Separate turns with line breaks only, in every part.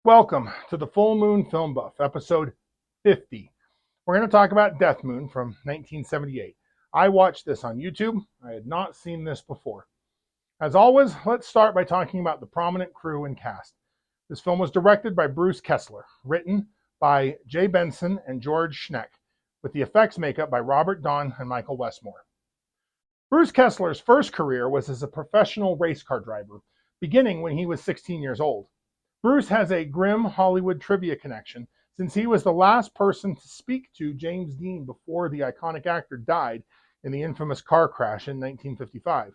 Welcome to the Full Moon Film Buff, episode 50. We're going to talk about Deathmoon from 1978. I watched this on YouTube. I had not seen this before. As always, let's start by talking about the prominent crew and cast. This film was directed by Bruce Kessler, written by Jay Benson and George Schneck, with the effects makeup by Robert Don and Michael Westmore. Bruce Kessler's first career was as a professional race car driver, beginning when he was 16 years old. Bruce has a grim Hollywood trivia connection since he was the last person to speak to James Dean before the iconic actor died in the infamous car crash in 1955.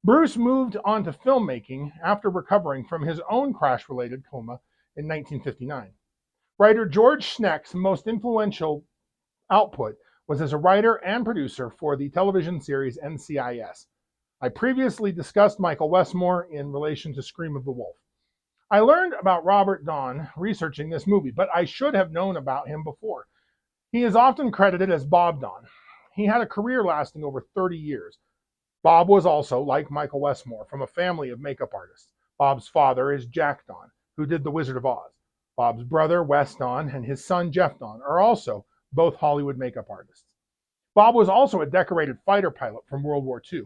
Bruce moved on to filmmaking after recovering from his own crash-related coma in 1959. Writer George Schneck's most influential output was as a writer and producer for the television series NCIS. I previously discussed Michael Westmore in relation to Scream of the Wolf. I learned about Robert Don researching this movie, but I should have known about him before. He is often credited as Bob Don. He had a career lasting over 30 years. Bob was also, like Michael Westmore, from a family of makeup artists. Bob's father is Jack Don, who did The Wizard of Oz. Bob's brother, Wes Don, and his son, Jeff Don, are also both Hollywood makeup artists. Bob was also a decorated fighter pilot from World War II.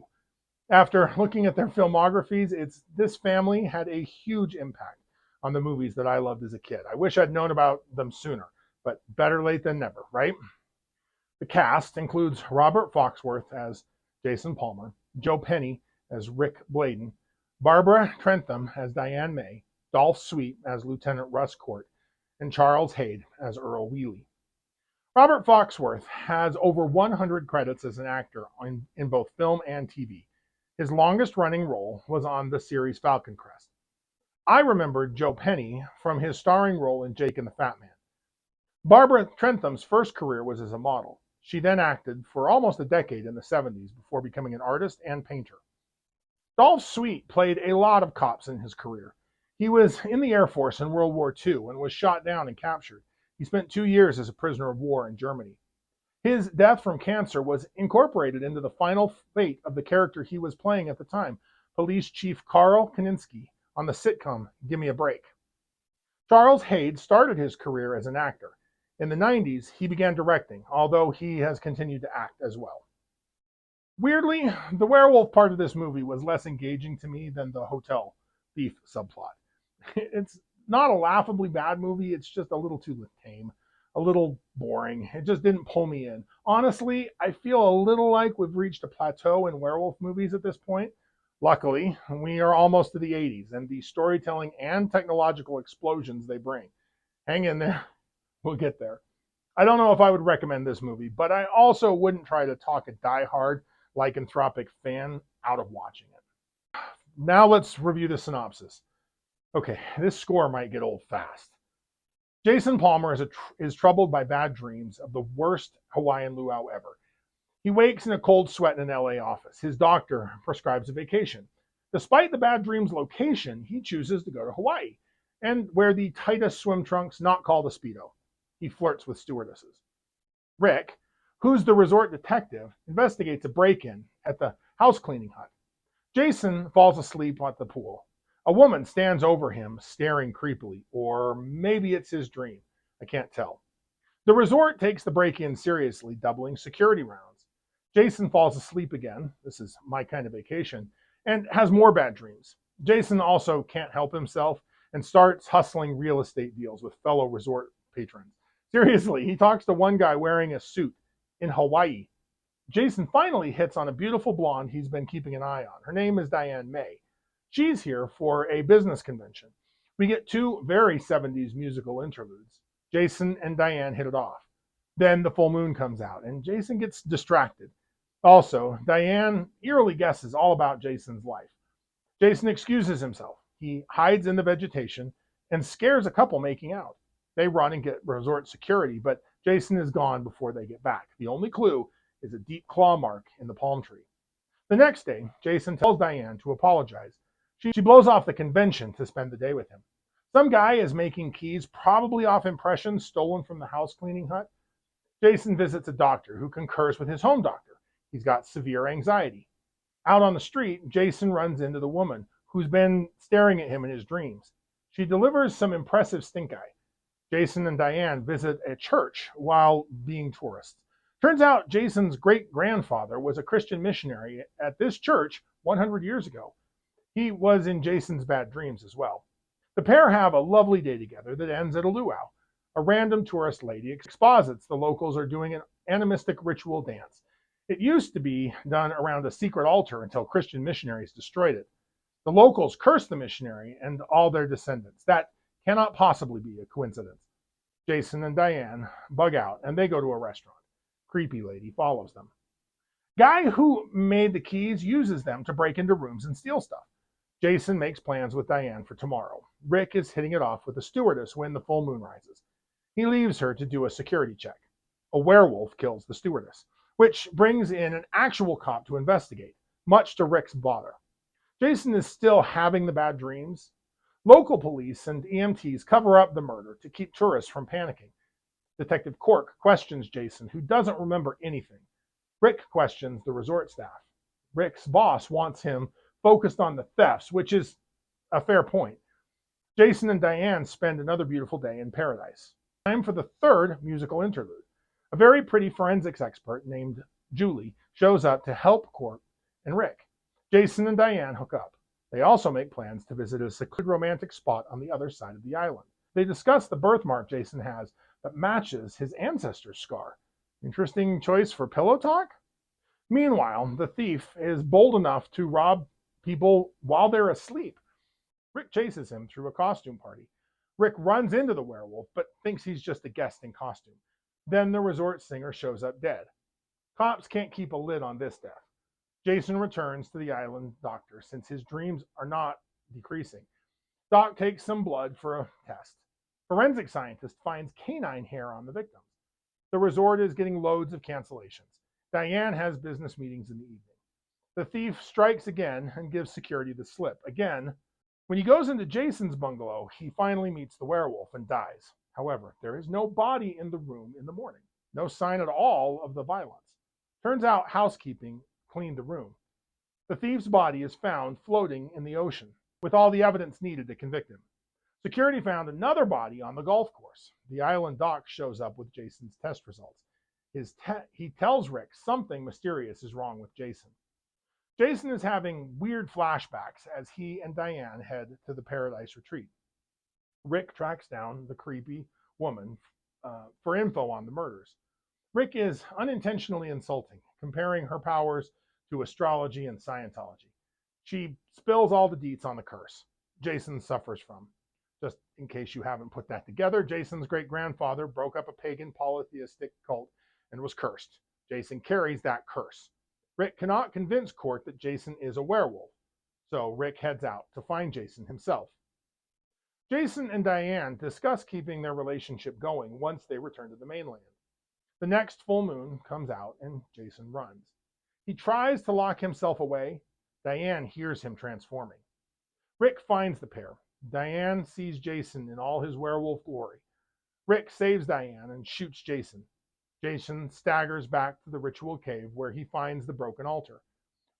After looking at their filmographies, this family had a huge impact on the movies that I loved as a kid. I wish I'd known about them sooner, but better late than never, right? The cast includes Robert Foxworth as Jason Palmer, Joe Penny as Rick Bladen, Barbara Trentham as Diane May, Dolph Sweet as Lieutenant Russ Court, and Charles Hayde as Earl Wheely. Robert Foxworth has over 100 credits as an actor in both film and TV. His longest running role was on the series Falcon Crest. I remembered Joe Penny from his starring role in Jake and the Fat Man. Barbara Trentham's first career was as a model. She then acted for almost a decade in the 70s before becoming an artist and painter. Dolph Sweet played a lot of cops in his career. He was in the Air Force in World War II and was shot down and captured. He spent 2 years as a prisoner of war in Germany. His death from cancer was incorporated into the final fate of the character he was playing at the time, Police Chief Carl Kaninsky, on the sitcom Give Me a Break. Charles Hayde started his career as an actor. In the 90s, he began directing, although he has continued to act as well. Weirdly, the werewolf part of this movie was less engaging to me than the hotel thief subplot. It's not a laughably bad movie, it's just a little too tame, a little boring. It just didn't pull me in. Honestly, I feel a little like we've reached a plateau in werewolf movies at this point. Luckily, we are almost to the 80s and the storytelling and technological explosions they bring. Hang in there, we'll get there. I don't know if I would recommend this movie, but I also wouldn't try to talk a die-hard lycanthropic fan out of watching it. Now let's review the synopsis. Okay, this score might get old fast. Jason Palmer is troubled by bad dreams of the worst Hawaiian luau ever. He wakes in a cold sweat in an LA office. His doctor prescribes a vacation. Despite the bad dream's location, he chooses to go to Hawaii and wear the tightest swim trunks not called a Speedo. He flirts with stewardesses. Rick, who's the resort detective, investigates a break-in at the house cleaning hut. Jason falls asleep at the pool. A woman stands over him, staring creepily, or maybe it's his dream. I can't tell. The resort takes the break-in seriously, doubling security rounds. Jason falls asleep again, this is my kind of vacation, and has more bad dreams. Jason also can't help himself and starts hustling real estate deals with fellow resort patrons. Seriously, he talks to one guy wearing a suit in Hawaii. Jason finally hits on a beautiful blonde he's been keeping an eye on. Her name is Diane May. She's here for a business convention. We get 2 very 70s musical interludes. Jason and Diane hit it off. Then the full moon comes out and Jason gets distracted. Also, Diane eerily guesses all about Jason's life. Jason excuses himself. He hides in the vegetation and scares a couple making out. They run and get resort security, but Jason is gone before they get back. The only clue is a deep claw mark in the palm tree. The next day, Jason tells Diane to apologize. She blows off the convention to spend the day with him. Some guy is making keys, probably off impressions stolen from the house cleaning hut. Jason visits a doctor who concurs with his home doctor. He's got severe anxiety. Out on the street, Jason runs into the woman who's been staring at him in his dreams. She delivers some impressive stink eye. Jason and Diane visit a church while being tourists. Turns out Jason's great-grandfather was a Christian missionary at this church 100 years ago. He was in Jason's bad dreams as well. The pair have a lovely day together that ends at a luau. A random tourist lady exposits the locals are doing an animistic ritual dance. It used to be done around a secret altar until Christian missionaries destroyed it. The locals curse the missionary and all their descendants. That cannot possibly be a coincidence. Jason and Diane bug out and they go to a restaurant. Creepy lady follows them. Guy who made the keys uses them to break into rooms and steal stuff. Jason makes plans with Diane for tomorrow. Rick is hitting it off with the stewardess when the full moon rises. He leaves her to do a security check. A werewolf kills the stewardess, which brings in an actual cop to investigate, much to Rick's bother. Jason is still having the bad dreams. Local police and EMTs cover up the murder to keep tourists from panicking. Detective Cork questions Jason, who doesn't remember anything. Rick questions the resort staff. Rick's boss wants him focused on the thefts, which is a fair point. Jason and Diane spend another beautiful day in paradise. Time for the third musical interlude. A very pretty forensics expert named Julie shows up to help Cork and Rick. Jason and Diane hook up. They also make plans to visit a secluded romantic spot on the other side of the island. They discuss the birthmark Jason has that matches his ancestor's scar. Interesting choice for pillow talk? Meanwhile, the thief is bold enough to rob people while they're asleep. Rick chases him through a costume party. Rick runs into the werewolf, but thinks he's just a guest in costume. Then the resort singer shows up dead. Cops can't keep a lid on this death. Jason returns to the island doctor since his dreams are not decreasing. Doc takes some blood for a test. Forensic scientist finds canine hair on the victims. The resort is getting loads of cancellations. Diane has business meetings in the evening. The thief strikes again and gives security the slip. Again, when he goes into Jason's bungalow, he finally meets the werewolf and dies. However, there is no body in the room in the morning. No sign at all of the violence. Turns out housekeeping cleaned the room. The thief's body is found floating in the ocean, with all the evidence needed to convict him. Security found another body on the golf course. The island doc shows up with Jason's test results. He tells Rick something mysterious is wrong with Jason. Jason is having weird flashbacks as he and Diane head to the Paradise Retreat. Rick tracks down the creepy woman for info on the murders. Rick is unintentionally insulting, comparing her powers to astrology and Scientology. She spills all the deets on the curse Jason suffers from. Just in case you haven't put that together, Jason's great-grandfather broke up a pagan polytheistic cult and was cursed. Jason carries that curse. Rick cannot convince Court that Jason is a werewolf, so Rick heads out to find Jason himself. Jason and Diane discuss keeping their relationship going once they return to the mainland. The next full moon comes out and Jason runs. He tries to lock himself away. Diane hears him transforming. Rick finds the pair. Diane sees Jason in all his werewolf glory. Rick saves Diane and shoots Jason. Jason staggers back to the ritual cave where he finds the broken altar.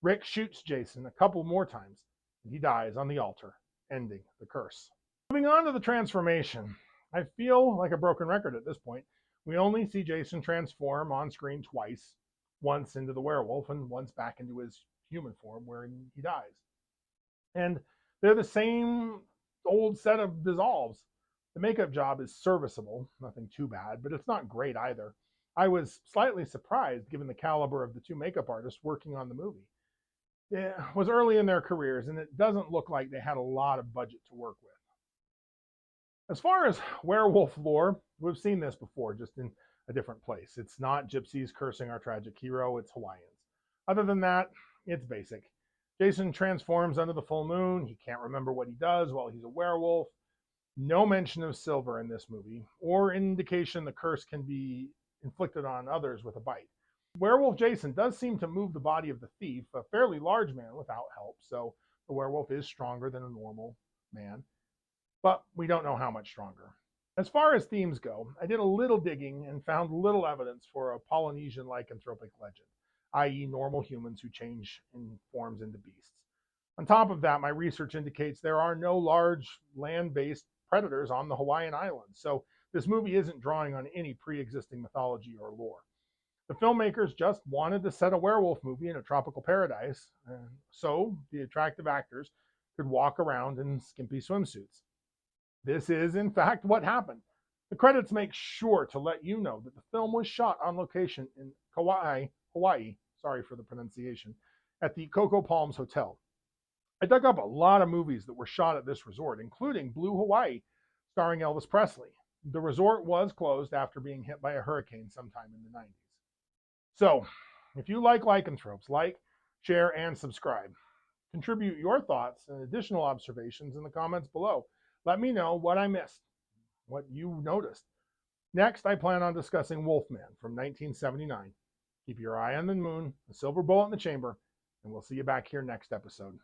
Rick shoots Jason a couple more times, and he dies on the altar, ending the curse. Moving on to the transformation. I feel like a broken record at this point. We only see Jason transform on screen twice, once into the werewolf and once back into his human form where he dies. And they're the same old set of dissolves. The makeup job is serviceable, nothing too bad, but it's not great either. I was slightly surprised given the caliber of the two makeup artists working on the movie. It was early in their careers, and it doesn't look like they had a lot of budget to work with. As far as werewolf lore, we've seen this before, just in a different place. It's not gypsies cursing our tragic hero, it's Hawaiians. Other than that, it's basic. Jason transforms under the full moon. He can't remember what he does while he's a werewolf. No mention of silver in this movie, or indication the curse can be inflicted on others with a bite. Werewolf Jason does seem to move the body of the thief, a fairly large man, without help, so the werewolf is stronger than a normal man, but we don't know how much stronger. As far as themes go, I did a little digging and found little evidence for a Polynesian lycanthropic legend, i.e. normal humans who change in forms into beasts. On top of that, my research indicates there are no large land-based predators on the Hawaiian Islands, so this movie isn't drawing on any pre-existing mythology or lore. The filmmakers just wanted to set a werewolf movie in a tropical paradise, so the attractive actors could walk around in skimpy swimsuits. This is, in fact, what happened. The credits make sure to let you know that the film was shot on location in Kauai, Hawaii, sorry for the pronunciation, at the Coco Palms Hotel. I dug up a lot of movies that were shot at this resort, including Blue Hawaii, starring Elvis Presley. The resort was closed after being hit by a hurricane sometime in the 90s. So, if you like lycanthropes, like, share, and subscribe. Contribute your thoughts and additional observations in the comments below. Let me know what I missed, what you noticed. Next, I plan on discussing Wolfman from 1979. Keep your eye on the moon, a silver bullet in the chamber, and we'll see you back here next episode.